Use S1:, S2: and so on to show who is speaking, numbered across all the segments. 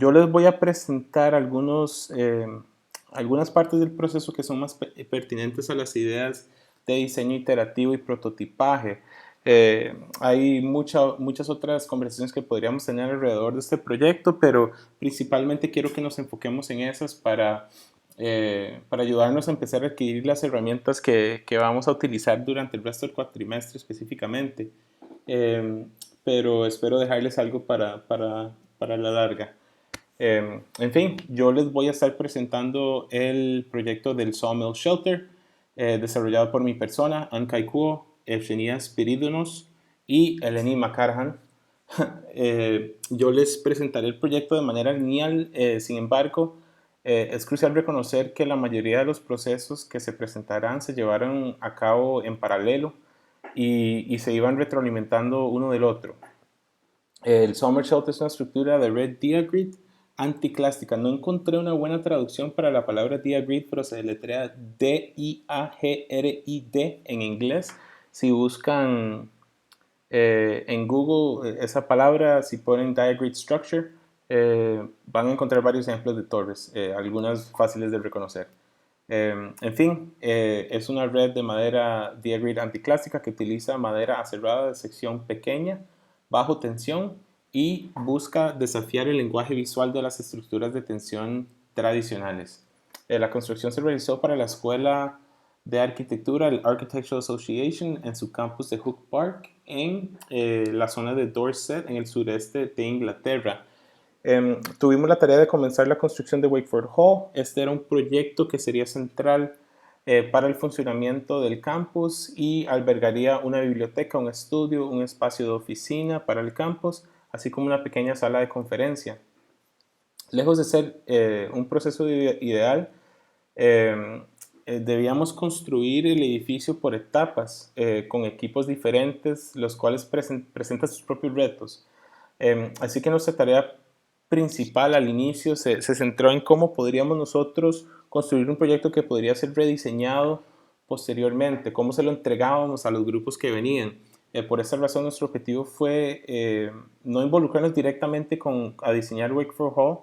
S1: yo les voy a presentar algunas partes del proceso que son más pertinentes a las ideas de diseño iterativo y prototipaje. Hay muchas otras conversaciones que podríamos tener alrededor de este proyecto, pero principalmente quiero que nos enfoquemos en esas para ayudarnos a empezar a adquirir las herramientas que vamos a utilizar durante el resto del cuatrimestre específicamente. Eh, pero espero dejarles algo para la larga. En fin, yo les voy a estar presentando el proyecto del Sawmill Shelter, desarrollado por mi persona, Ankai Kuo, Evgenia Spiridonos y Eleni Makarhan. Yo les presentaré el proyecto de manera lineal, sin embargo, es crucial reconocer que la mayoría de los procesos que se presentarán se llevaron a cabo en paralelo y se iban retroalimentando uno del otro. El Sawmill Shelter es una estructura de red diagrid anticlástica. No encontré una buena traducción para la palabra diagrid, pero se deletrea D-I-A-G-R-I-D en inglés. Si buscan en Google esa palabra, si ponen diagrid structure, van a encontrar varios ejemplos de torres, algunas fáciles de reconocer. En fin, es una red de madera diagrid anticlástica que utiliza madera aserrada de sección pequeña, bajo tensión y busca desafiar el lenguaje visual de las estructuras de tensión tradicionales. La construcción se realizó para la Escuela de Arquitectura, el Architectural Association, en su campus de Hook Park, en la zona de Dorset, en el sureste de Inglaterra. Tuvimos la tarea de comenzar la construcción de Wakeford Hall. Este era un proyecto que sería central para el funcionamiento del campus y albergaría una biblioteca, un estudio, un espacio de oficina para el campus, así como una pequeña sala de conferencia. Lejos de ser un proceso ideal, debíamos construir el edificio por etapas, con equipos diferentes, los cuales presentan sus propios retos. Así que nuestra tarea principal al inicio se centró en cómo podríamos nosotros construir un proyecto que podría ser rediseñado posteriormente, cómo se lo entregábamos a los grupos que venían. Por esa razón nuestro objetivo fue no involucrarnos directamente a diseñar Wakeford Hall,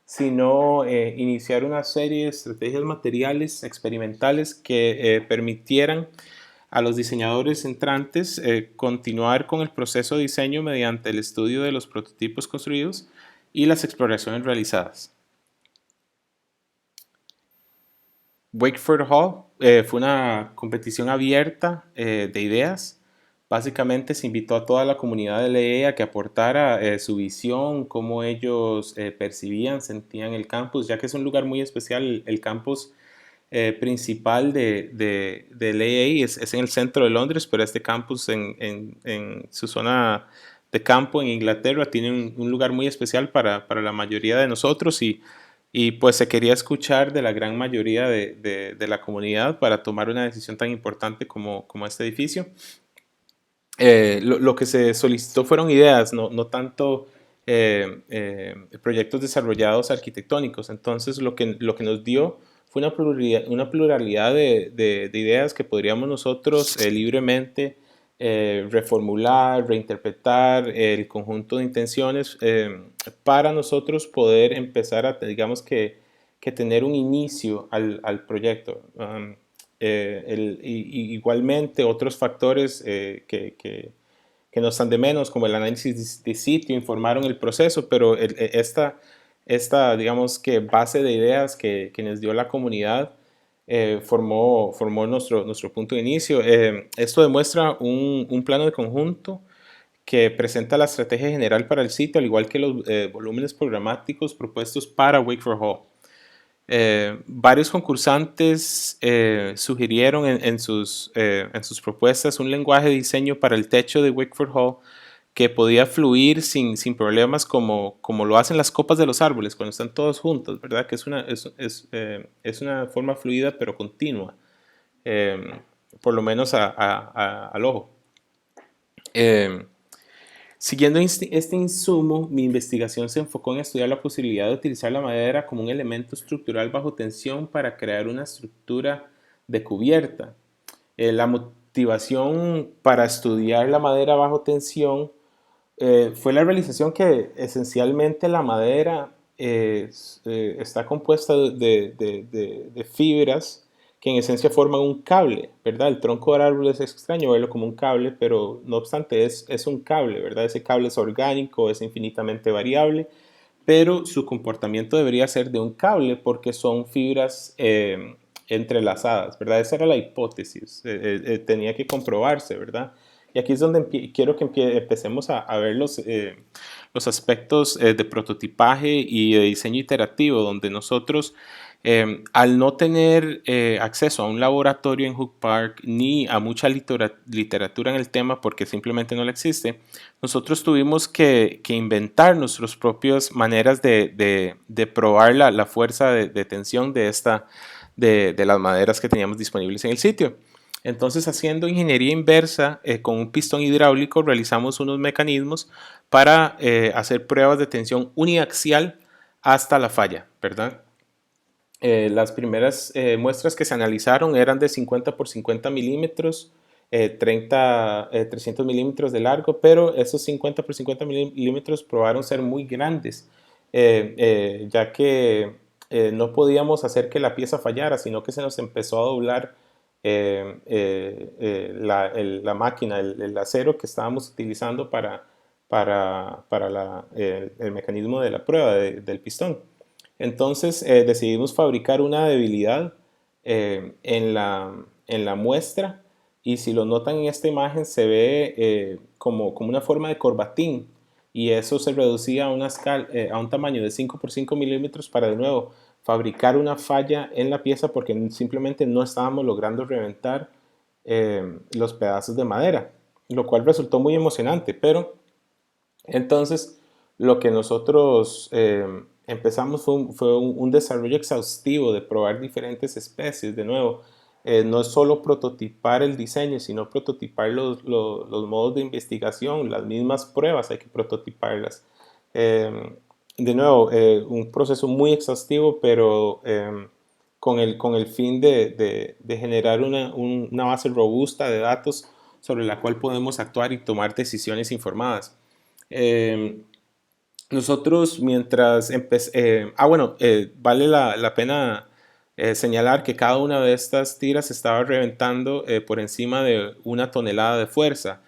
S1: sino iniciar una serie de estrategias materiales experimentales que permitieran a los diseñadores entrantes continuar con el proceso de diseño mediante el estudio de los prototipos construidos y las exploraciones realizadas. Wakeford Hall fue una competición abierta de ideas. Básicamente se invitó a toda la comunidad de LE a que aportara su visión, cómo ellos percibían, sentían el campus, ya que es un lugar muy especial. El campus principal de LA es en el centro de Londres, pero este campus en su zona de campo en Inglaterra tiene un lugar muy especial para la mayoría de nosotros y pues se quería escuchar de la gran mayoría de la comunidad para tomar una decisión tan importante como este edificio. Lo que se solicitó fueron ideas, no tanto proyectos desarrollados arquitectónicos. Entonces lo que nos dio fue una pluralidad de ideas que podríamos nosotros libremente reformular, reinterpretar el conjunto de intenciones para nosotros poder empezar a, digamos que tener un inicio al proyecto. Igualmente otros factores que no están de menos, como el análisis de sitio, informaron el proceso, pero esta digamos que base de ideas que nos dio la comunidad formó nuestro punto de inicio. Esto demuestra un plano de conjunto que presenta la estrategia general para el sitio, al igual que los volúmenes programáticos propuestos para Wakeford Hall. Varios concursantes sugirieron en sus propuestas un lenguaje de diseño para el techo de Wakeford Hall que podía fluir sin problemas como lo hacen las copas de los árboles cuando están todos juntos, ¿verdad? Que es una forma fluida pero continua, eh, por lo menos al ojo. Siguiendo este insumo, mi investigación se enfocó en estudiar la posibilidad de utilizar la madera como un elemento estructural bajo tensión para crear una estructura de cubierta. La motivación para estudiar la madera bajo tensión fue la realización que esencialmente la madera está compuesta de fibras que en esencia forman un cable, ¿verdad? El tronco del árbol es extraño verlo como un cable, pero no obstante es un cable, ¿verdad? Ese cable es orgánico, es infinitamente variable, pero su comportamiento debería ser de un cable porque son fibras entrelazadas, ¿verdad? Esa era la hipótesis, tenía que comprobarse, ¿verdad? Y aquí es donde quiero que empecemos a ver los aspectos de prototipaje y de diseño iterativo, donde nosotros, al no tener acceso a un laboratorio en Hook Park ni a mucha literatura en el tema, porque simplemente no la existe, nosotros tuvimos que inventar nuestras propias maneras de probar la fuerza de tensión de las maderas que teníamos disponibles en el sitio. Entonces, haciendo ingeniería inversa con un pistón hidráulico, realizamos unos mecanismos para hacer pruebas de tensión uniaxial hasta la falla, ¿verdad? Las primeras muestras que se analizaron eran de 50 por 50 milímetros, 300 milímetros de largo, pero esos 50 por 50 milímetros probaron ser muy grandes, ya que no podíamos hacer que la pieza fallara, sino que se nos empezó a doblar la máquina, el acero que estábamos utilizando para el mecanismo de la prueba del pistón. Entonces decidimos fabricar una debilidad en la muestra, y si lo notan en esta imagen se ve como una forma de corbatín, y eso se reducía a un tamaño de 5 por 5 milímetros para de nuevo fabricar una falla en la pieza porque simplemente no estábamos logrando reventar los pedazos de madera, lo cual resultó muy emocionante. Pero entonces lo que nosotros empezamos fue un desarrollo exhaustivo de probar diferentes especies. De nuevo, no es solo prototipar el diseño, sino prototipar los modos de investigación, las mismas pruebas hay que prototiparlas. De nuevo, un proceso muy exhaustivo, pero con el fin de generar una base robusta de datos sobre la cual podemos actuar y tomar decisiones informadas. Eh, Nosotros mientras bueno, vale la pena señalar que cada una de estas tiras estaba reventando por encima de 1 tonelada de fuerza.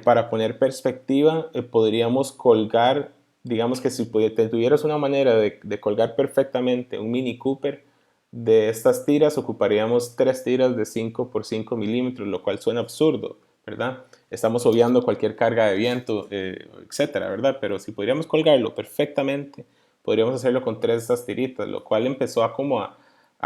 S1: Para poner perspectiva, podríamos colgar, digamos que si tuvieras una manera de colgar perfectamente un Mini Cooper de estas tiras, ocuparíamos 3 tiras de 5 por 5 milímetros, lo cual suena absurdo, ¿verdad? Estamos obviando cualquier carga de viento, etcétera, ¿verdad? Pero si podríamos colgarlo perfectamente, podríamos hacerlo con 3 de estas tiritas, lo cual empezó a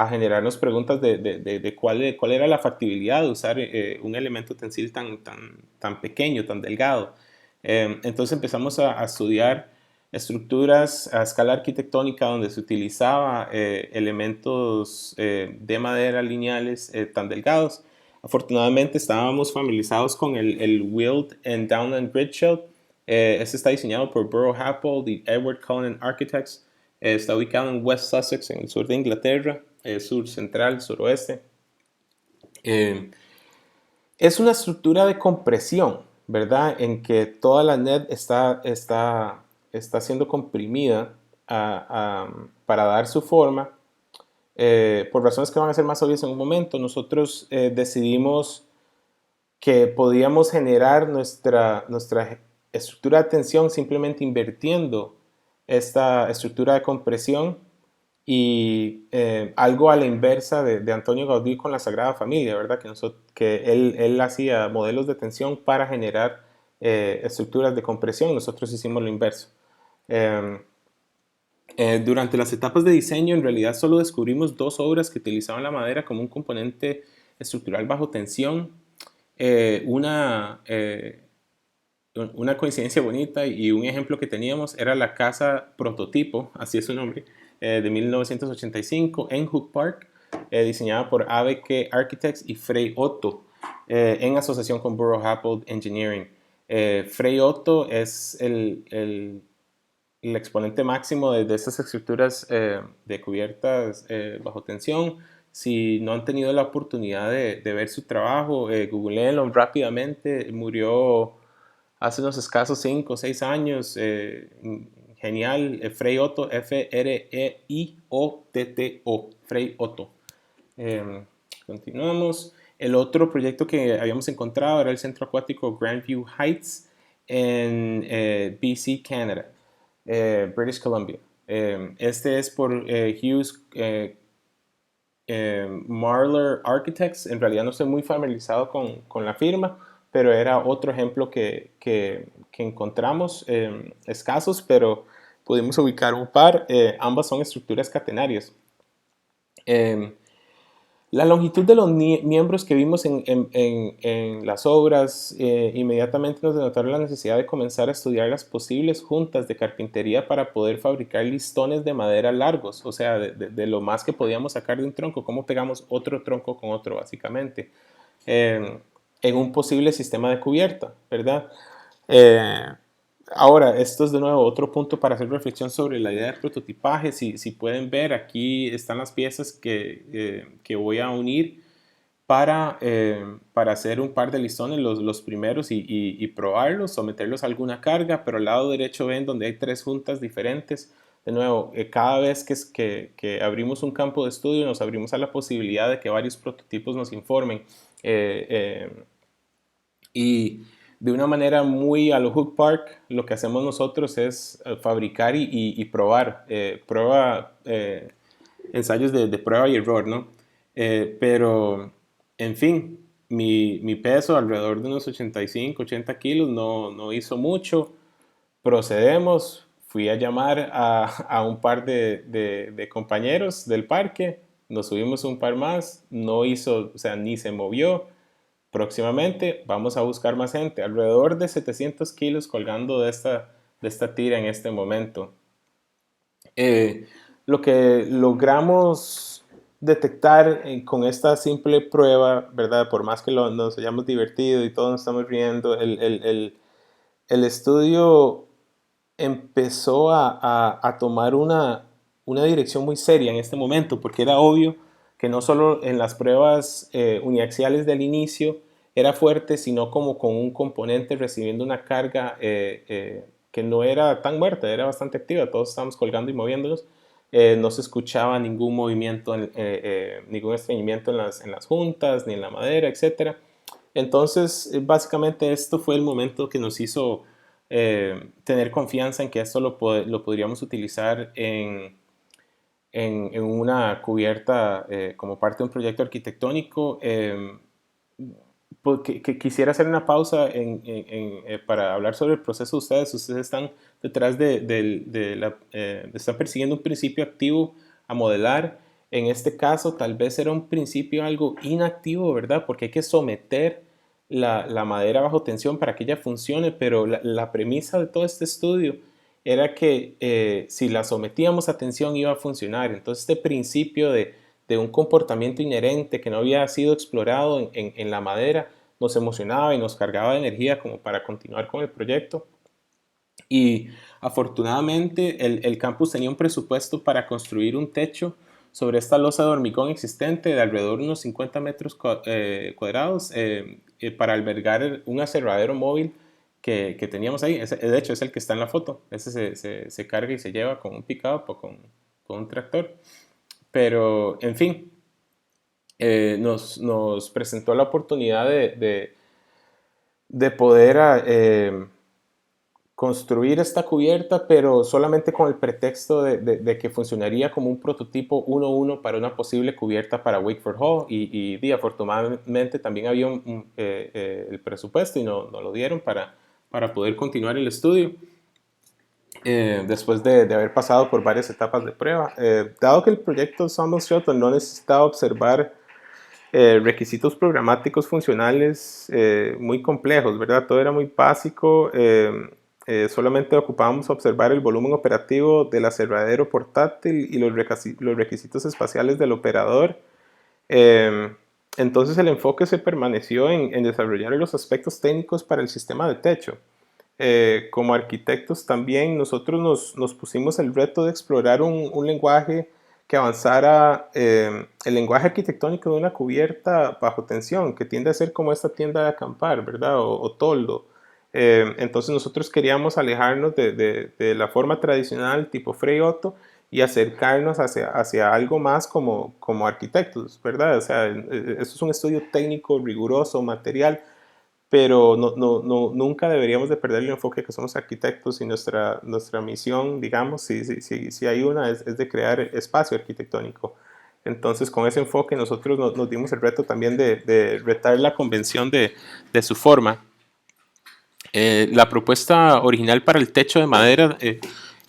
S1: generarnos preguntas de cuál era la factibilidad de usar un elemento tensil tan pequeño, tan delgado. Entonces empezamos a estudiar estructuras a escala arquitectónica donde se utilizaba elementos de madera lineales tan delgados. Afortunadamente estábamos familiarizados con el Weald and Downland Grid Shell. Este está diseñado por Burrow-Hapold y Edward Cullinan Architects. Está ubicado en West Sussex, en el sur de Inglaterra, sur central, suroeste. Eh, es una estructura de compresión, ¿verdad? En que toda la net está siendo comprimida para dar su forma. Por razones que van a ser más obvias en un momento, nosotros decidimos que podíamos generar nuestra estructura de tensión simplemente invirtiendo esta estructura de compresión, y algo a la inversa de Antonio Gaudí con la Sagrada Familia, ¿verdad? Que él hacía modelos de tensión para generar estructuras de compresión. Nosotros hicimos lo inverso. Eh, Durante las etapas de diseño, en realidad solo descubrimos 2 obras que utilizaban la madera como un componente estructural bajo tensión. Eh, una, eh, una coincidencia bonita y un ejemplo que teníamos era la casa prototipo, así es su nombre, de 1985 en Hook Park, diseñada por ABK Architects y Frey Otto, en asociación con Burrow-Hapold Engineering. Frey Otto es el exponente máximo de estas estructuras de cubiertas bajo tensión. Si no han tenido la oportunidad de ver su trabajo, googleenlo rápidamente. Murió hace unos escasos 5 o 6 años, genial, Frei Otto, F-R-E-I-O-T-T-O, Frei Otto. Continuamos. El otro proyecto que habíamos encontrado era el Centro Acuático Grandview Heights en BC, Canadá, British Columbia. Este es por Hughes Marler Architects. En realidad no estoy muy familiarizado con la firma, pero era otro ejemplo que encontramos, escasos, pero pudimos ubicar un par. Ambas son estructuras catenarias. La longitud de los miembros que vimos en las obras inmediatamente nos denotaron la necesidad de comenzar a estudiar las posibles juntas de carpintería para poder fabricar listones de madera largos, o sea, de lo más que podíamos sacar de un tronco, cómo pegamos otro tronco con otro básicamente, en un posible sistema de cubierta, ¿verdad? Ahora, esto es de nuevo otro punto para hacer reflexión sobre la idea de prototipaje. Si pueden ver, aquí están las piezas que voy a unir para hacer un par de listones, los primeros, y probarlos, someterlos a alguna carga, pero al lado derecho ven donde hay 3 juntas diferentes. De nuevo, cada vez que abrimos un campo de estudio, nos abrimos a la posibilidad de que varios prototipos nos informen. Y de una manera muy a lo Hook Park, lo que hacemos nosotros es fabricar y probar, ensayos de prueba y error, ¿no? Pero, en fin, mi peso, alrededor de unos 85, 80 kilos, no hizo mucho. Procedemos, fui a llamar a un par de compañeros del parque, nos subimos un par más, no hizo, o sea, ni se movió. Próximamente vamos a buscar más gente, alrededor de 700 kilos colgando de esta tira en este momento. Lo que logramos detectar con esta simple prueba, ¿verdad? Por más que nos hayamos divertido y todos nos estamos riendo, el estudio empezó a tomar una dirección muy seria en este momento, porque era obvio que no solo en las pruebas uniaxiales del inicio era fuerte, sino como con un componente recibiendo una carga que no era tan muerta, era bastante activa, todos estábamos colgando y moviéndonos. No se escuchaba ningún movimiento, ningún estreñimiento en las juntas, ni en la madera, etc. Entonces, básicamente esto fue el momento que nos hizo tener confianza en que esto lo podríamos utilizar en una cubierta como parte de un proyecto arquitectónico. Quisiera hacer una pausa para hablar sobre el proceso de ustedes. Ustedes están detrás están persiguiendo un principio activo a modelar. En este caso, tal vez era un principio algo inactivo, ¿verdad? Porque hay que someter la madera bajo tensión para que ella funcione, pero la premisa de todo este estudio era que si la sometíamos a tensión iba a funcionar. Entonces, este principio de un comportamiento inherente que no había sido explorado en la madera nos emocionaba y nos cargaba de energía como para continuar con el proyecto. Y afortunadamente el campus tenía un presupuesto para construir un techo sobre esta losa de hormigón existente de alrededor de unos 50 metros cuadrados para albergar un aserradero móvil que teníamos ahí. De hecho, es el que está en la foto. Ese se carga y se lleva con un pick-up o con un tractor. Pero, en fin, nos presentó la oportunidad de poder construir esta cubierta, pero solamente con el pretexto de que funcionaría como un prototipo 1-1 para una posible cubierta para Wakeford Hall. Y afortunadamente también había el presupuesto y no lo dieron para poder continuar el estudio. Después de haber pasado por varias etapas de prueba. Dado que el proyecto Sawmill Shuttle no necesitaba observar requisitos programáticos funcionales muy complejos, ¿verdad? Todo era muy básico. Solamente ocupábamos observar el volumen operativo del aserradero portátil y los requisitos espaciales del operador. Entonces el enfoque se permaneció en desarrollar los aspectos técnicos para el sistema de techo. Como arquitectos también nosotros nos pusimos el reto de explorar un lenguaje que avanzara el lenguaje arquitectónico de una cubierta bajo tensión, que tiende a ser como esta tienda de acampar, ¿verdad? O toldo. Entonces nosotros queríamos alejarnos de la forma tradicional tipo Frei Otto y acercarnos hacia algo más como arquitectos, ¿verdad? O sea, esto es un estudio técnico, riguroso, material, pero nunca deberíamos de perder el enfoque que somos arquitectos y nuestra misión, digamos, si hay una, es de crear espacio arquitectónico. Entonces, con ese enfoque nosotros nos dimos el reto también de retar la convención de su forma. La propuesta original para el techo de madera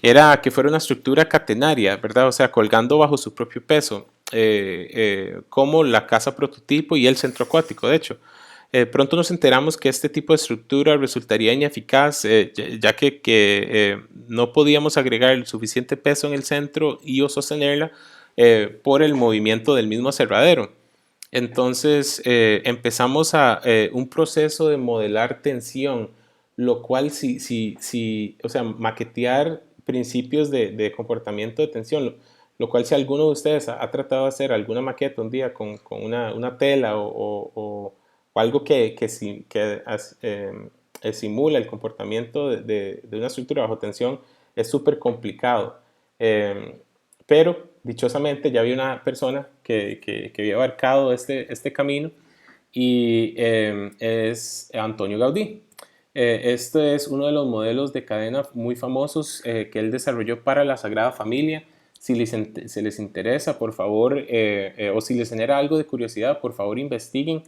S1: era que fuera una estructura catenaria, ¿verdad? O sea, colgando bajo su propio peso, como la casa prototipo y el centro acuático, de hecho. Pronto nos enteramos que este tipo de estructura resultaría ineficaz, ya que no podíamos agregar el suficiente peso en el centro y o sostenerla por el movimiento del mismo aserradero. Entonces empezamos un proceso de modelar tensión, lo cual o sea, maquetear principios de comportamiento de tensión, lo cual si alguno de ustedes ha tratado de hacer alguna maqueta un día con una tela o algo que simula el comportamiento de una estructura bajo tensión, es súper complicado. Eh, pero dichosamente ya había una persona que había abarcado este camino y es Antonio Gaudí. Este es uno de los modelos de cadena muy famosos que él desarrolló para la Sagrada Familia. Si se les interesa, por favor, o si les genera algo de curiosidad, por favor investiguen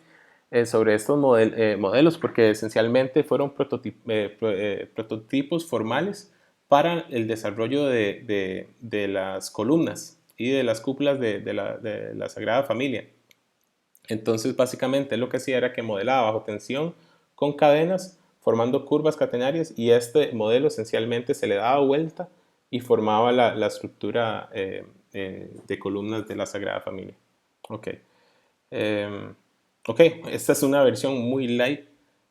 S1: sobre estos modelos, porque esencialmente fueron prototipos formales para el desarrollo de las columnas y de las cúpulas de la Sagrada Familia. Entonces, básicamente, lo que hacía era que modelaba bajo tensión con cadenas, formando curvas catenarias, y este modelo esencialmente se le daba vuelta y formaba la estructura de columnas de la Sagrada Familia. Ok. Eh, ok, esta es una versión muy light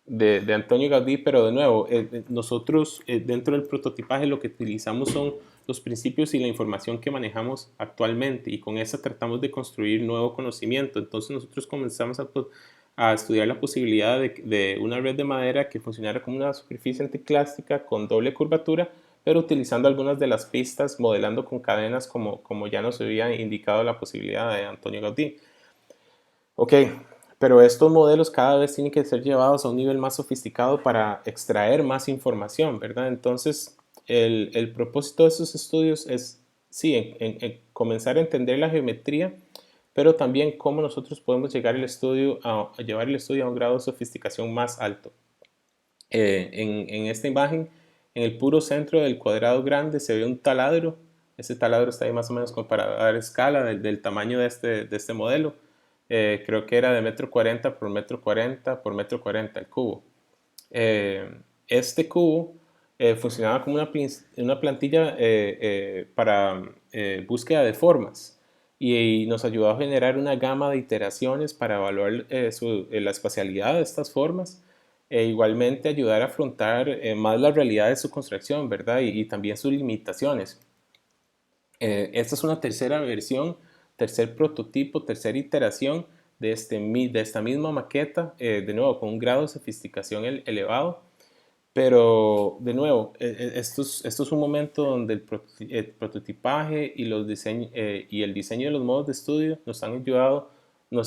S1: de Antonio Gaudí, pero de nuevo, nosotros dentro del prototipaje lo que utilizamos son los principios y la información que manejamos actualmente, y con esa tratamos de construir nuevo conocimiento. Entonces nosotros comenzamos a estudiar la posibilidad de una red de madera que funcionara como una superficie anticlástica con doble curvatura, pero utilizando algunas de las pistas, modelando con cadenas como ya nos había indicado la posibilidad de Antonio Gaudí. Ok, pero estos modelos cada vez tienen que ser llevados a un nivel más sofisticado para extraer más información, ¿verdad? Entonces, el propósito de estos estudios es, sí, en comenzar a entender la geometría, pero también cómo nosotros podemos llevar el estudio a un grado de sofisticación más alto. En esta imagen, en el puro centro del cuadrado grande se ve un taladro. Ese taladro está ahí más o menos como para dar escala del tamaño de este modelo. Creo que era de 1,40 m por 1,40 m por 1,40 m el cubo. Este cubo funcionaba como una plantilla para búsqueda de formas, y nos ayudó a generar una gama de iteraciones para evaluar la espacialidad de estas formas, e igualmente ayudar a afrontar más la realidad de su construcción, ¿verdad? Y también sus limitaciones. Esta es una tercera versión, tercer prototipo, tercera iteración de esta misma maqueta, de nuevo con un grado de sofisticación elevado, pero de nuevo, esto es un momento donde el prototipaje y el diseño de los modos de estudio nos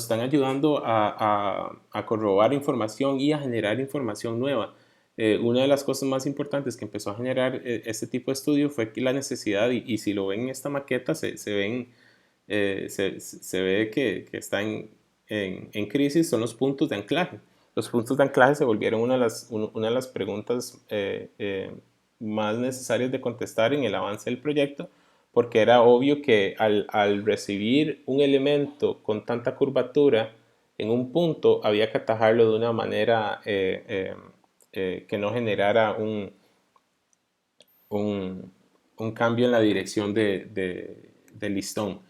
S1: están ayudando a corroborar información y a generar información nueva. Una de las cosas más importantes que empezó a generar este tipo de estudio fue que la necesidad, y si lo ven en esta maqueta, se ve que está en crisis, son los puntos de anclaje. Los puntos de anclaje se volvieron una de las preguntas más necesarias de contestar en el avance del proyecto, porque era obvio que al recibir un elemento con tanta curvatura en un punto, había que atajarlo de una manera que no generara un, un cambio en la dirección del listón.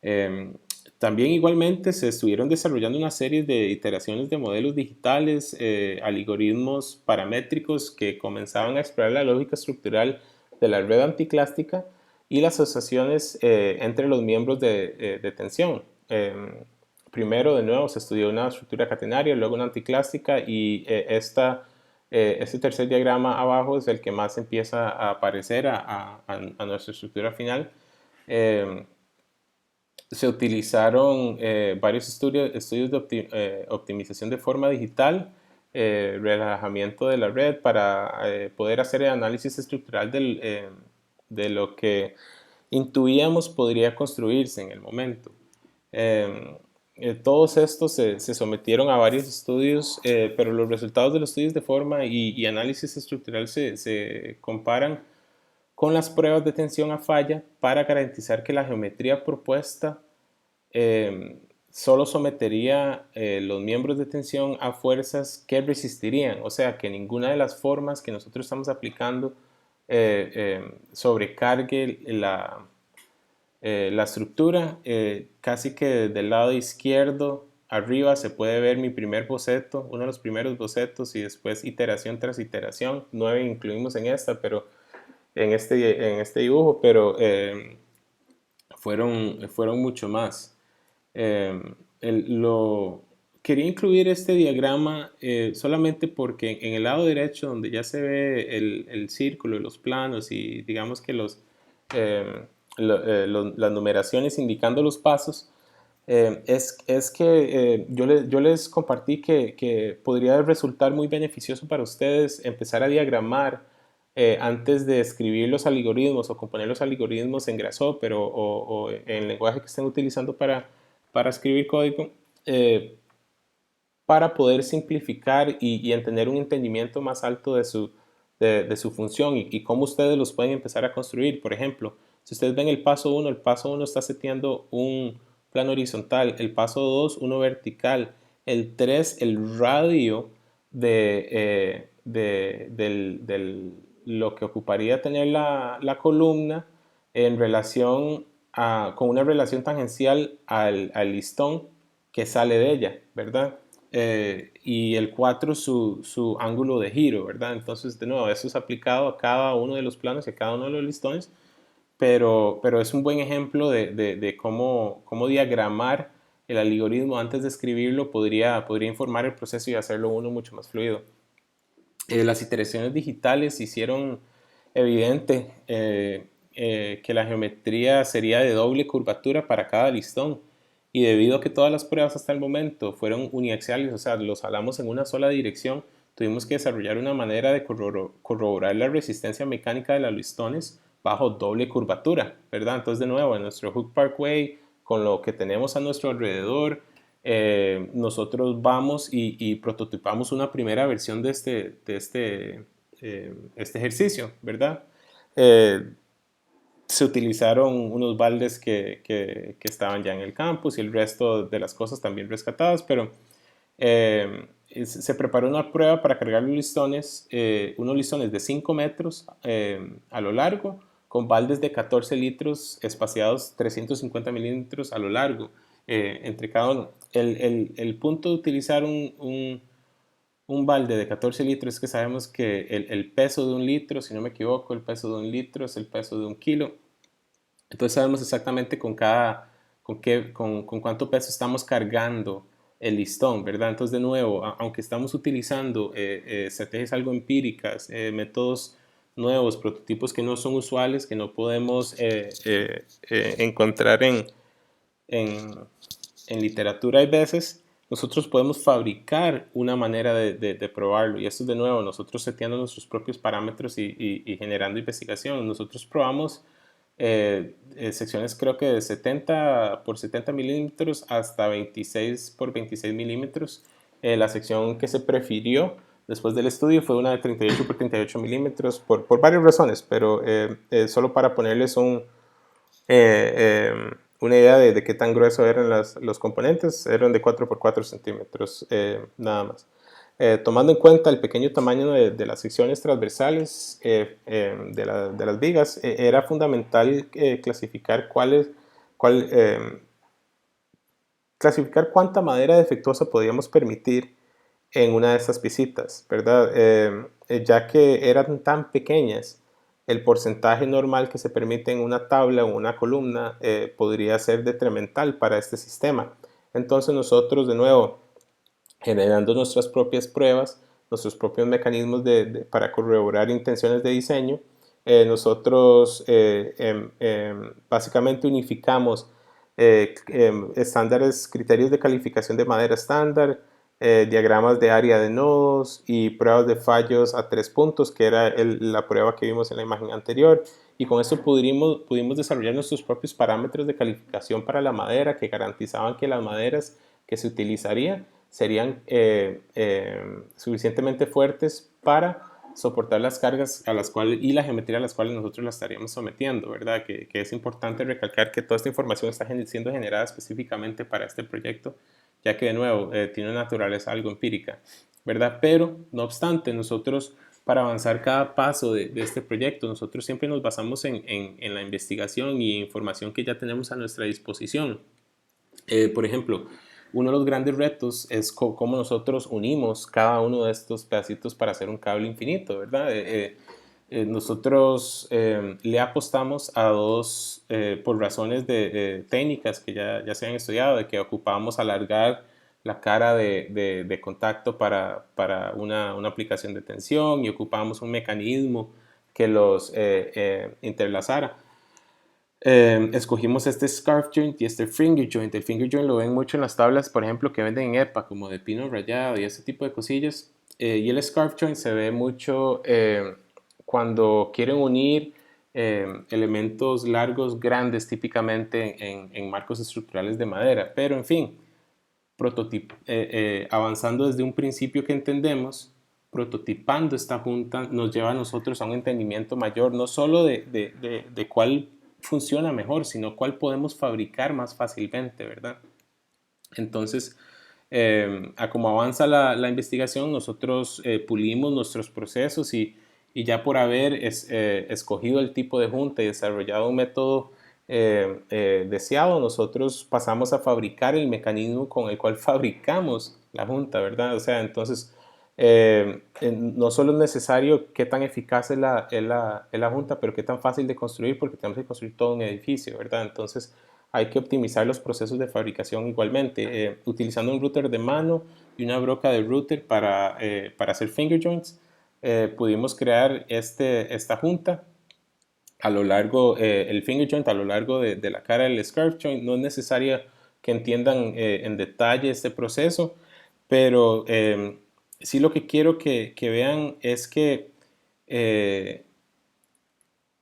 S1: Eh, También igualmente se estuvieron desarrollando una serie de iteraciones de modelos digitales, algoritmos paramétricos que comenzaban a explorar la lógica estructural de la red anticlástica y las asociaciones entre los miembros de tensión. Primero, de nuevo, se estudió una estructura catenaria, luego una anticlástica, y esta Este tercer diagrama abajo es el que más empieza a aparecer a nuestra estructura final. Se utilizaron varios estudios de optimización de forma digital, relajamiento de la red para poder hacer el análisis estructural de lo que intuíamos podría construirse en el momento. Todos estos se sometieron a varios estudios, pero los resultados de los estudios de forma y análisis estructural se comparan con las pruebas de tensión a falla para garantizar que la geometría propuesta solo sometería los miembros de tensión a fuerzas que resistirían, o sea, que ninguna de las formas que nosotros estamos aplicando sobrecargue la estructura. Casi que del lado izquierdo arriba se puede ver mi primer boceto, uno de los primeros bocetos, y después iteración tras iteración. 9 incluimos en esta, pero en este dibujo, pero fueron mucho más. Eh, Quería incluir este diagrama solamente porque en el lado derecho, donde ya se ve el círculo y los planos y digamos que eh, las numeraciones indicando los pasos, es que yo les compartí que podría resultar muy beneficioso para ustedes empezar a diagramar antes de escribir los algoritmos o componer los algoritmos en Grasshopper o en el lenguaje que estén utilizando para escribir código, para poder simplificar y tener un entendimiento más alto de su función y cómo ustedes los pueden empezar a construir. Por ejemplo, si ustedes ven el paso 1 está seteando un plano horizontal, el paso 2 uno vertical, el 3 el radio de lo que ocuparía tener la columna en relación con una relación tangencial al listón que sale de ella, ¿verdad? Y el 4 su ángulo de giro, ¿verdad? Entonces, de nuevo, eso es aplicado a cada uno de los planos y a cada uno de los listones, pero es un buen ejemplo de cómo diagramar el algoritmo antes de escribirlo podría informar el proceso y hacerlo uno mucho más fluido. Las iteraciones digitales hicieron evidente que la geometría sería de doble curvatura para cada listón. Y debido a que todas las pruebas hasta el momento fueron uniaxiales, o sea, los jalamos en una sola dirección, tuvimos que desarrollar una manera de corroborar la resistencia mecánica de los listones bajo doble curvatura, ¿verdad? Entonces, de nuevo, en nuestro Hook Parkway, con lo que tenemos a nuestro alrededor, nosotros vamos y prototipamos una primera versión de este ejercicio, ¿verdad? Eh, Se utilizaron unos baldes que estaban ya en el campus y el resto de las cosas también rescatadas, pero se preparó una prueba para cargar los listones, unos listones de 5 metros a lo largo, con baldes de 14 litros espaciados 350 milímetros a lo largo entre cada uno. El punto de utilizar un balde de 14 litros es que sabemos que el peso de un litro, si no me equivoco, el peso de un litro es el peso de un kilo. Entonces sabemos exactamente con cuánto peso estamos cargando el listón, ¿verdad? Entonces, de nuevo, aunque estamos utilizando estrategias algo empíricas, métodos nuevos, prototipos que no son usuales, que no podemos encontrar en, en literatura hay veces, nosotros podemos fabricar una manera de probarlo. Y esto es de nuevo, nosotros seteando nuestros propios parámetros y generando investigación. Nosotros probamos secciones creo que de 70 por 70 milímetros hasta 26 por 26 milímetros. La sección que se prefirió después del estudio fue una de 38 por 38 milímetros por varias razones, pero solo para ponerles una idea de qué tan grueso eran los componentes, eran de 4 por 4 centímetros nada más. Tomando en cuenta el pequeño tamaño de las secciones transversales de las vigas, era fundamental clasificar cuánta madera defectuosa podíamos permitir en una de estas piecitas, ¿verdad? Ya que eran tan pequeñas, el porcentaje normal que se permite en una tabla o una columna podría ser detrimental para este sistema. Entonces nosotros, de nuevo, generando nuestras propias pruebas, nuestros propios mecanismos para corroborar intenciones de diseño. Nosotros básicamente unificamos estándares, criterios de calificación de madera estándar, diagramas de área de nodos y pruebas de fallos a 3 puntos, que era la prueba que vimos en la imagen anterior. Y con esto pudimos desarrollar nuestros propios parámetros de calificación para la madera que garantizaban que las maderas que se utilizarían serían suficientemente fuertes para soportar las cargas a las cuales y la geometría a las cuales nosotros la estaríamos sometiendo, ¿verdad? Que es importante recalcar que toda esta información está siendo generada específicamente para este proyecto, ya que de nuevo tiene una naturaleza algo empírica, ¿verdad? Pero no obstante, nosotros para avanzar cada paso de este proyecto, nosotros siempre nos basamos en la investigación y información que ya tenemos a nuestra disposición. Por ejemplo, uno de los grandes retos es cómo nosotros unimos cada uno de estos pedacitos para hacer un cable infinito, ¿verdad? Nosotros le apostamos a dos, por razones técnicas que ya se han estudiado, de que ocupábamos alargar la cara de contacto para una aplicación de tensión y ocupábamos un mecanismo que los interlazara. Escogimos este scarf joint y este finger joint. El finger joint lo ven mucho en las tablas, por ejemplo, que venden en EPA, como de pino rayado y ese tipo de cosillas. Y el scarf joint se ve mucho cuando quieren unir elementos largos, grandes, típicamente en marcos estructurales de madera. Pero, en fin, avanzando desde un principio que entendemos, prototipando esta junta nos lleva a nosotros a un entendimiento mayor, no solo de cuál funciona mejor, sino cuál podemos fabricar más fácilmente, ¿verdad? Entonces, a como avanza la investigación, nosotros pulimos nuestros procesos y ya por haber escogido el tipo de junta y desarrollado un método deseado, nosotros pasamos a fabricar el mecanismo con el cual fabricamos la junta, ¿verdad? O sea, entonces, no solo es necesario qué tan eficaz es la junta, pero qué tan fácil de construir, porque tenemos que construir todo un edificio, ¿verdad? Entonces, hay que optimizar los procesos de fabricación igualmente, utilizando un router de mano y una broca de router para hacer finger joints. Pudimos crear esta junta a lo largo, el finger joint a lo largo de la cara del scarf joint. No es necesario que entiendan en detalle este proceso, pero sí lo que quiero que vean es que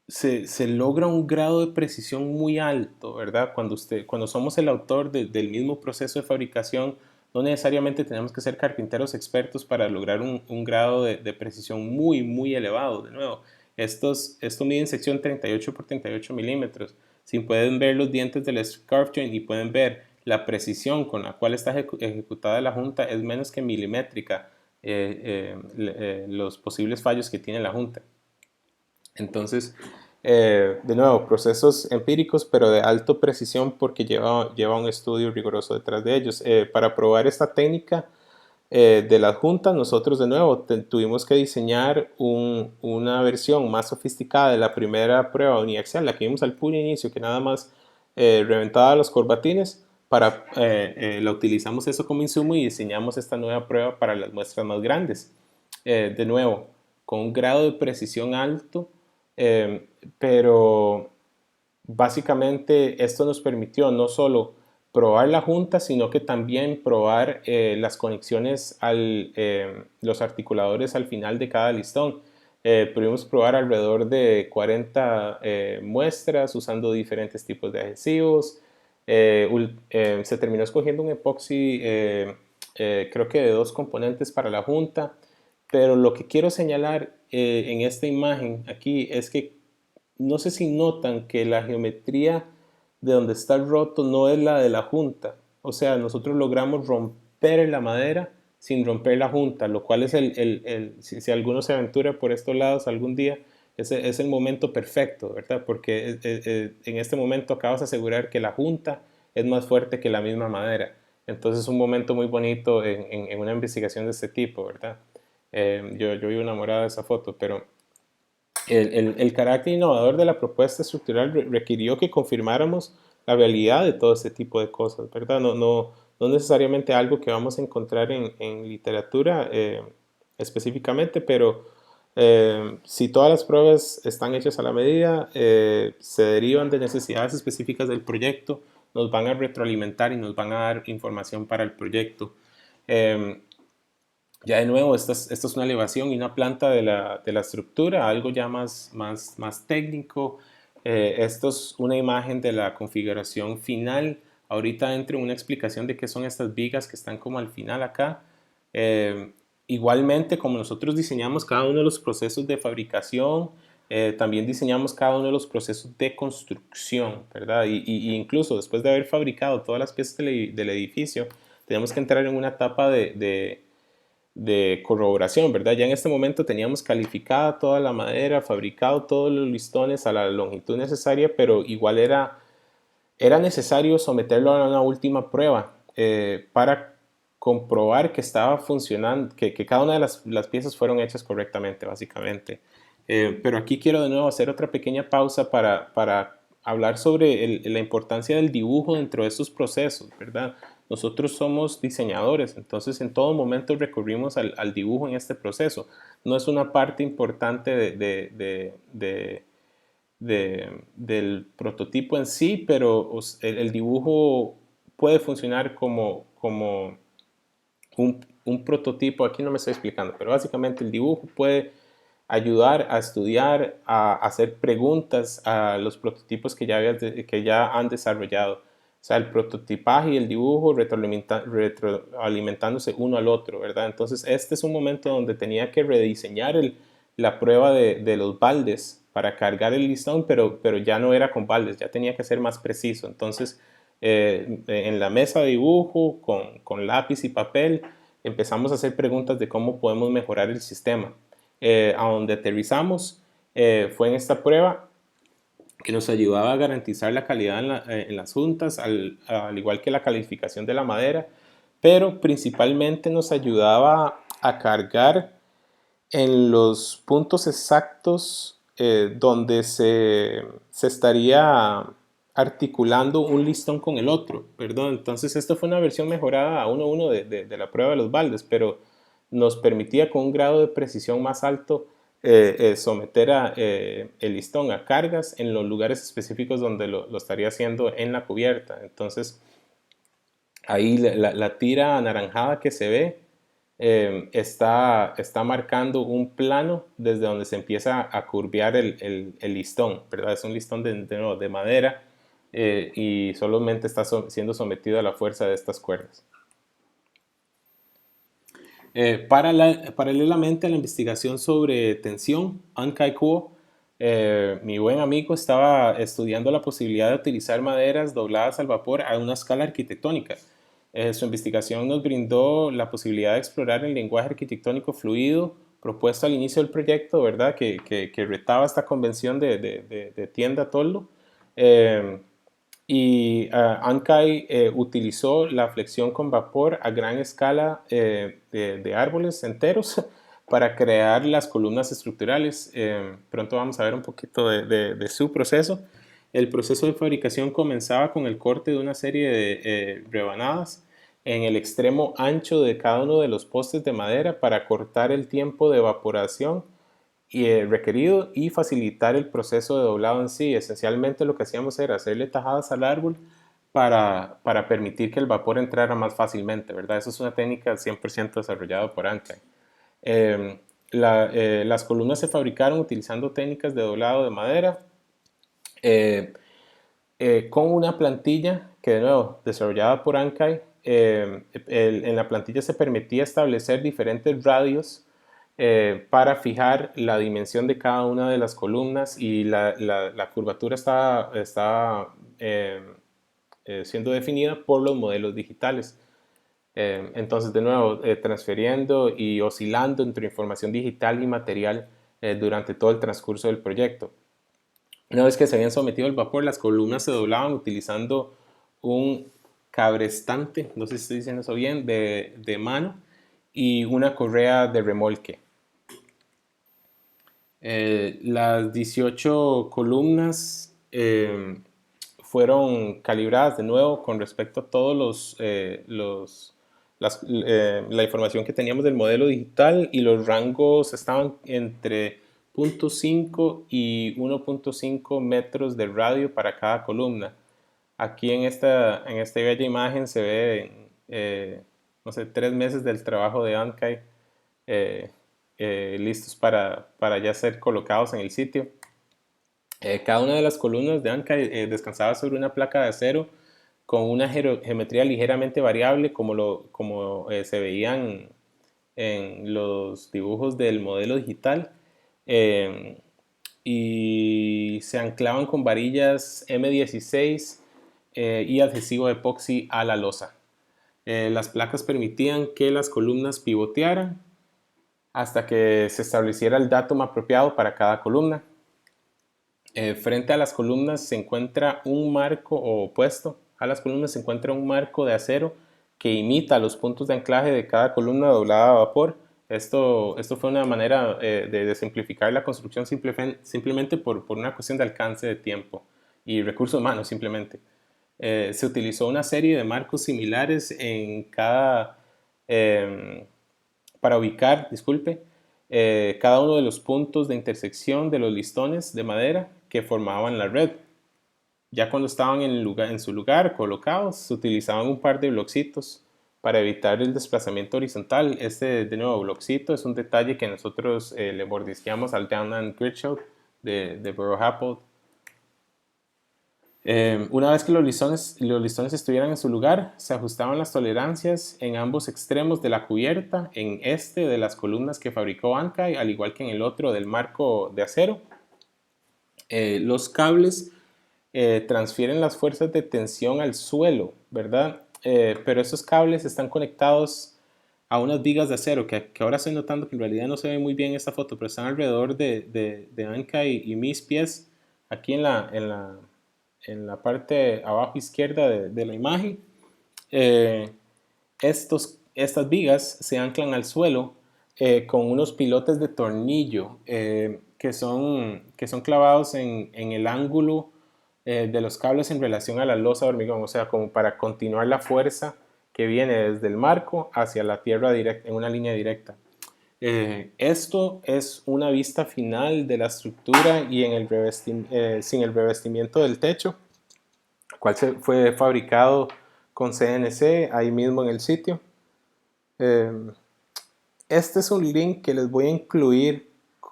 S1: se logra un grado de precisión muy alto, ¿verdad? Cuando somos el autor del mismo proceso de fabricación, no necesariamente tenemos que ser carpinteros expertos para lograr un grado de precisión muy, muy elevado. De nuevo, esto mide en sección 38 por 38 milímetros. Si pueden ver los dientes del scarf joint y pueden ver la precisión con la cual está ejecutada la junta, es menos que milimétrica los posibles fallos que tiene la junta. Entonces, de nuevo, procesos empíricos, pero de alta precisión porque lleva un estudio riguroso detrás de ellos. Para probar esta técnica de las juntas, nosotros de nuevo tuvimos que diseñar una versión más sofisticada de la primera prueba uniaxial, la que vimos al puro inicio, que nada más reventaba los corbatines. La utilizamos eso como insumo y diseñamos esta nueva prueba para las muestras más grandes. De nuevo, con un grado de precisión alto, pero básicamente esto nos permitió no solo probar la junta, sino que también probar las conexiones los articuladores al final de cada listón. Pudimos probar alrededor de 40 muestras usando diferentes tipos de adhesivos. Se terminó escogiendo un epoxi, creo que de 2 componentes para la junta. Pero lo que quiero señalar en esta imagen aquí es que no sé si notan que la geometría de donde está el roto no es la de la junta. O sea, nosotros logramos romper la madera sin romper la junta, lo cual es si alguno se aventura por estos lados algún día, es el momento perfecto, ¿verdad? Porque en este momento acabas de asegurar que la junta es más fuerte que la misma madera. Entonces es un momento muy bonito en una investigación de este tipo, ¿verdad? Yo vivo enamorado de esa foto, pero el carácter innovador de la propuesta estructural requirió que confirmáramos la realidad de todo este tipo de cosas, ¿verdad? No necesariamente algo que vamos a encontrar en literatura, específicamente, pero si todas las pruebas están hechas a la medida, se derivan de necesidades específicas del proyecto, nos van a retroalimentar y nos van a dar información para el proyecto. Eh, ya de nuevo, esto es una elevación y una planta de la estructura, algo ya más técnico. Esto es una imagen de la configuración final. Ahorita entro en una explicación de qué son estas vigas que están como al final acá. Eh, Igualmente, como nosotros diseñamos cada uno de los procesos de fabricación, también diseñamos cada uno de los procesos de construcción, ¿verdad? Y incluso después de haber fabricado todas las piezas del edificio, tenemos que entrar en una etapa de corroboración, ¿verdad? Ya en este momento teníamos calificada toda la madera, fabricado todos los listones a la longitud necesaria, pero igual era necesario someterlo a una última prueba para comprobar que estaba funcionando, que cada una de las piezas fueron hechas correctamente, básicamente. Pero aquí quiero de nuevo hacer otra pequeña pausa para hablar sobre la importancia del dibujo dentro de estos procesos, ¿verdad? Nosotros somos diseñadores, entonces en todo momento recurrimos al dibujo en este proceso. No es una parte importante del prototipo en sí, pero el dibujo puede funcionar como un prototipo. Aquí no me estoy explicando, pero básicamente el dibujo puede ayudar a estudiar, a hacer preguntas a los prototipos que ya han desarrollado. O sea, el prototipaje y el dibujo retroalimentándose uno al otro, ¿verdad? Entonces, este es un momento donde tenía que rediseñar la prueba de los baldes para cargar el listón, pero ya no era con baldes, ya tenía que ser más preciso. Entonces, en la mesa de dibujo, con lápiz y papel, empezamos a hacer preguntas de cómo podemos mejorar el sistema. A donde aterrizamos fue en esta prueba que nos ayudaba a garantizar la calidad en las juntas, al igual que la calificación de la madera, pero principalmente nos ayudaba a cargar en los puntos exactos donde se estaría articulando un listón con el otro, perdón. Entonces esto fue una versión mejorada a 1.1 de la prueba de los baldes, pero nos permitía con un grado de precisión más alto someter el listón a cargas en los lugares específicos donde lo estaría haciendo en la cubierta. Entonces ahí la tira anaranjada que se ve está marcando un plano desde donde se empieza a curvear el listón, ¿verdad? Es un listón de madera y solamente está siendo sometido a la fuerza de estas cuerdas. Paralelamente a la investigación sobre tensión, An Kai-kuo, mi buen amigo, estaba estudiando la posibilidad de utilizar maderas dobladas al vapor a una escala arquitectónica. Su investigación nos brindó la posibilidad de explorar el lenguaje arquitectónico fluido propuesto al inicio del proyecto, ¿verdad? Que retaba esta convención de tienda toldo. Y Ankai utilizó la flexión con vapor a gran escala de árboles enteros para crear las columnas estructurales. Pronto vamos a ver un poquito de su proceso. El proceso de fabricación comenzaba con el corte de una serie de rebanadas en el extremo ancho de cada uno de los postes de madera para cortar el tiempo de evaporación requerido y facilitar el proceso de doblado en sí. Esencialmente lo que hacíamos era hacerle tajadas al árbol para permitir que el vapor entrara más fácilmente, ¿verdad? Eso es una técnica 100% desarrollada por Ankai. Las columnas se fabricaron utilizando técnicas de doblado de madera con una plantilla que, de nuevo, desarrollada por Ankai. En la plantilla se permitía establecer diferentes radios para fijar la dimensión de cada una de las columnas y la curvatura está siendo definida por los modelos digitales. Entonces, de nuevo, transfiriendo y oscilando entre información digital y material durante todo el transcurso del proyecto. Una vez que se habían sometido al vapor, las columnas se doblaban utilizando un cabrestante, no sé si estoy diciendo eso bien, de mano y una correa de remolque. Las 18 columnas fueron calibradas de nuevo con respecto a todos la información que teníamos del modelo digital y los rangos estaban entre 0.5 y 1.5 metros de radio para cada columna. Aquí en esta bella imagen se ve, no sé, 3 meses del trabajo de Ankai listos para ya ser colocados en el sitio. Cada una de las columnas de Ankai descansaba sobre una placa de acero con una geometría ligeramente variable como se veían en los dibujos del modelo digital, eh, y se anclaban con varillas M16 y adhesivo epoxi a la losa. Las placas permitían que las columnas pivotearan hasta que se estableciera el datum apropiado para cada columna. Frente a las columnas se encuentra un marco, o opuesto a las columnas se encuentra un marco de acero que imita los puntos de anclaje de cada columna doblada a vapor. Esto fue una manera de simplificar la construcción simplemente por una cuestión de alcance de tiempo y recursos humanos simplemente. Se utilizó una serie de marcos similares en para ubicar, cada uno de los puntos de intersección de los listones de madera que formaban la red. Ya cuando estaban en su lugar colocados, se utilizaban un par de bloquecitos para evitar el desplazamiento horizontal. De nuevo, bloquecito es un detalle que nosotros le mordisqueamos al Down and Grid Shot de Burrow-Happold. Una vez que los listones estuvieran en su lugar, se ajustaban las tolerancias en ambos extremos de la cubierta, en de las columnas que fabricó Ankai, al igual que en el otro del marco de acero. Los cables transfieren las fuerzas de tensión al suelo, ¿verdad? Pero esos cables están conectados a unas vigas de acero, que ahora estoy notando que en realidad no se ve muy bien en esta foto, pero están alrededor de Ankai y mis pies, aquí en la parte abajo izquierda de la imagen. Estas vigas se anclan al suelo con unos pilotes de tornillo que son clavados en el ángulo de los cables en relación a la losa de hormigón, o sea, como para continuar la fuerza que viene desde el marco hacia la tierra en una línea directa. Esto es una vista final de la estructura y sin el revestimiento del techo, cual fue fabricado con CNC ahí mismo en el sitio. Este es un link que les voy a incluir.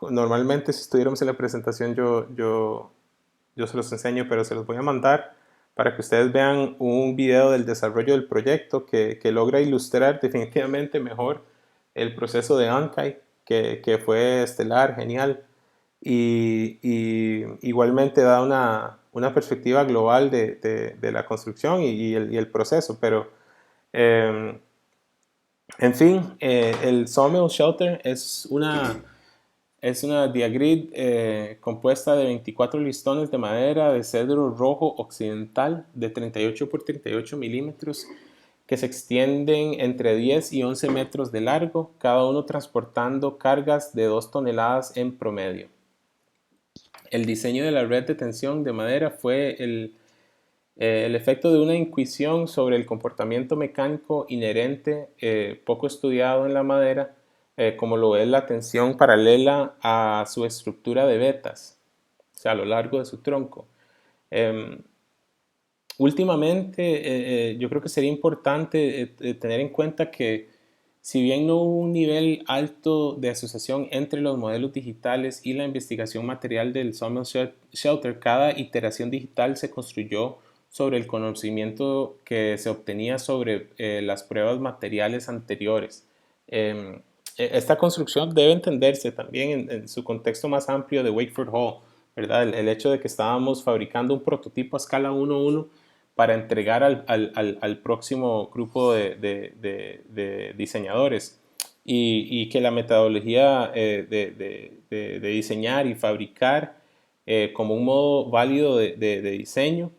S1: Normalmente si estuviéramos en la presentación yo se los enseño, pero se los voy a mandar para que ustedes vean un video del desarrollo del proyecto que logra ilustrar definitivamente mejor el proceso de Ankai, que fue estelar, genial, y igualmente da una perspectiva global de la construcción y el proceso, pero en fin, el Sawmill Shelter es una diagrid compuesta de 24 listones de madera de cedro rojo occidental de 38 por 38 milímetros que se extienden entre 10 y 11 metros de largo, cada uno transportando cargas de 2 toneladas en promedio. El diseño de la red de tensión de madera fue el efecto de una intuición sobre el comportamiento mecánico inherente poco estudiado en la madera, como lo es la tensión paralela a su estructura de vetas, o sea, a lo largo de su tronco. Últimamente, yo creo que sería importante tener en cuenta que si bien no hubo un nivel alto de asociación entre los modelos digitales y la investigación material del Sawmill Shelter, cada iteración digital se construyó sobre el conocimiento que se obtenía sobre las pruebas materiales anteriores. Esta construcción debe entenderse también en su contexto más amplio de Wakeford Hall, ¿verdad? El hecho de que estábamos fabricando un prototipo a escala 1:1 para entregar al próximo grupo de diseñadores y que la metodología de diseñar y fabricar como un modo válido de diseño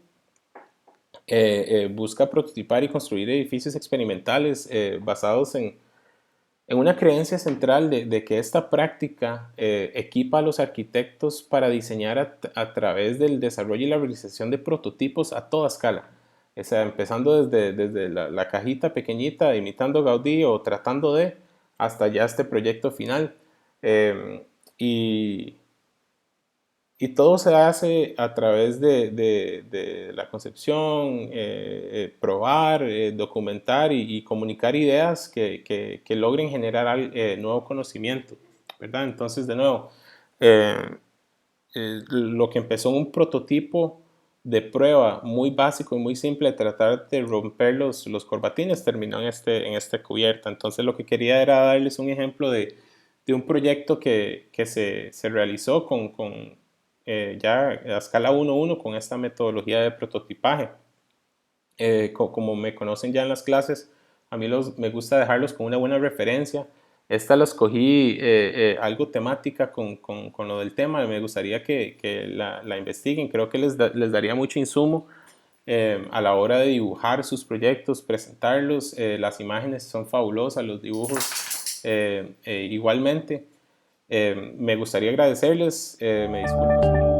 S1: busca prototipar y construir edificios experimentales basados en una creencia central de que esta práctica equipa a los arquitectos para diseñar a través del desarrollo y la realización de prototipos a toda escala, O sea, empezando desde la cajita pequeñita, imitando Gaudí o tratando de, hasta ya este proyecto final. Eh, y, y todo se hace a través de la concepción, probar, documentar y comunicar ideas que logren generar nuevo conocimiento, ¿verdad? Entonces, de nuevo, eh, lo que empezó en un prototipo de prueba muy básico y muy simple, tratar de romper los corbatines, terminó en esta cubierta. Entonces lo que quería era darles un ejemplo de un proyecto que se realizó ya a escala 1:1 con esta metodología de prototipaje. Como me conocen ya en las clases, a mí me gusta dejarlos con una buena referencia. Esta la escogí algo temática con lo del tema. Me gustaría que la investiguen. Creo que les daría mucho insumo a la hora de dibujar sus proyectos, presentarlos. Las imágenes son fabulosas, los dibujos igualmente. Me gustaría agradecerles. Me disculpo.